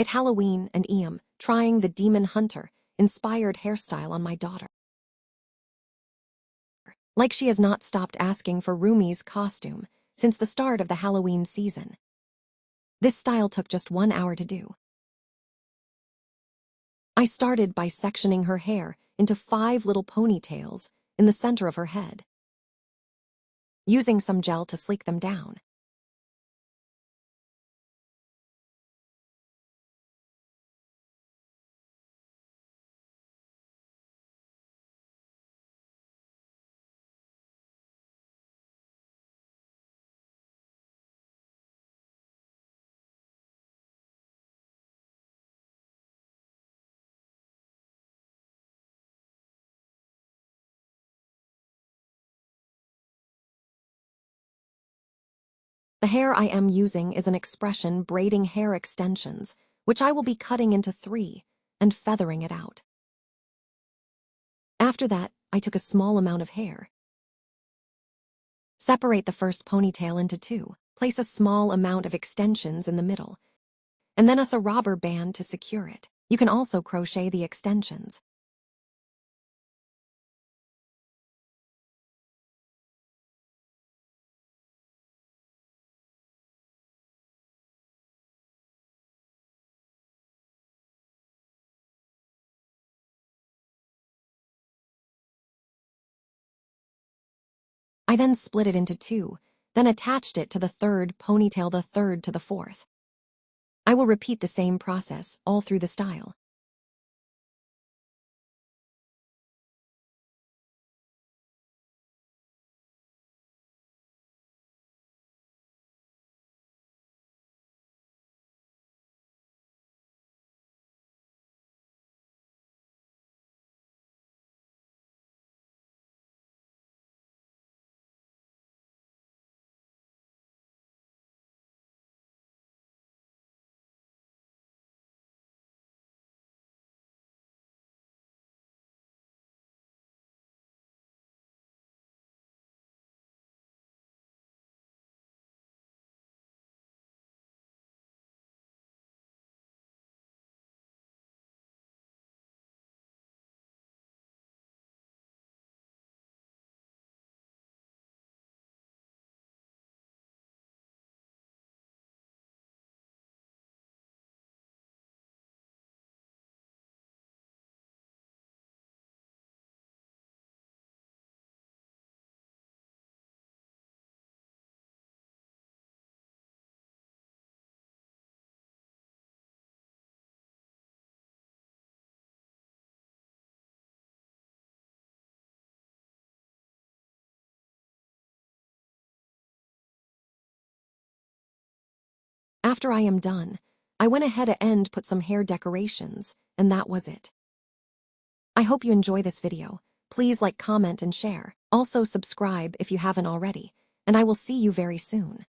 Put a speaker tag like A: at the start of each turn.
A: It's Halloween and I'm trying the Demon Hunter inspired hairstyle on my daughter. Like she has not stopped asking for Rumi's costume since the start of the Halloween season. This style took just 1 hour to do. I started by sectioning her hair into 5 little ponytails in the center of her head, using some gel to sleek them down. The hair I am using is an expression braiding hair extensions, which I will be cutting into 3 and feathering it out. After that, I took a small amount of hair. Separate the first ponytail into 2, place a small amount of extensions in the middle, and then a rubber band to secure it. You can also crochet the extensions. I then split it into 2, then attached it to the third ponytail, the third to the fourth. I will repeat the same process all through the style. After I am done, I went ahead and put some hair decorations, and that was it. I hope you enjoy this video. Please like, comment, and share. Also subscribe if you haven't already, and I will see you very soon.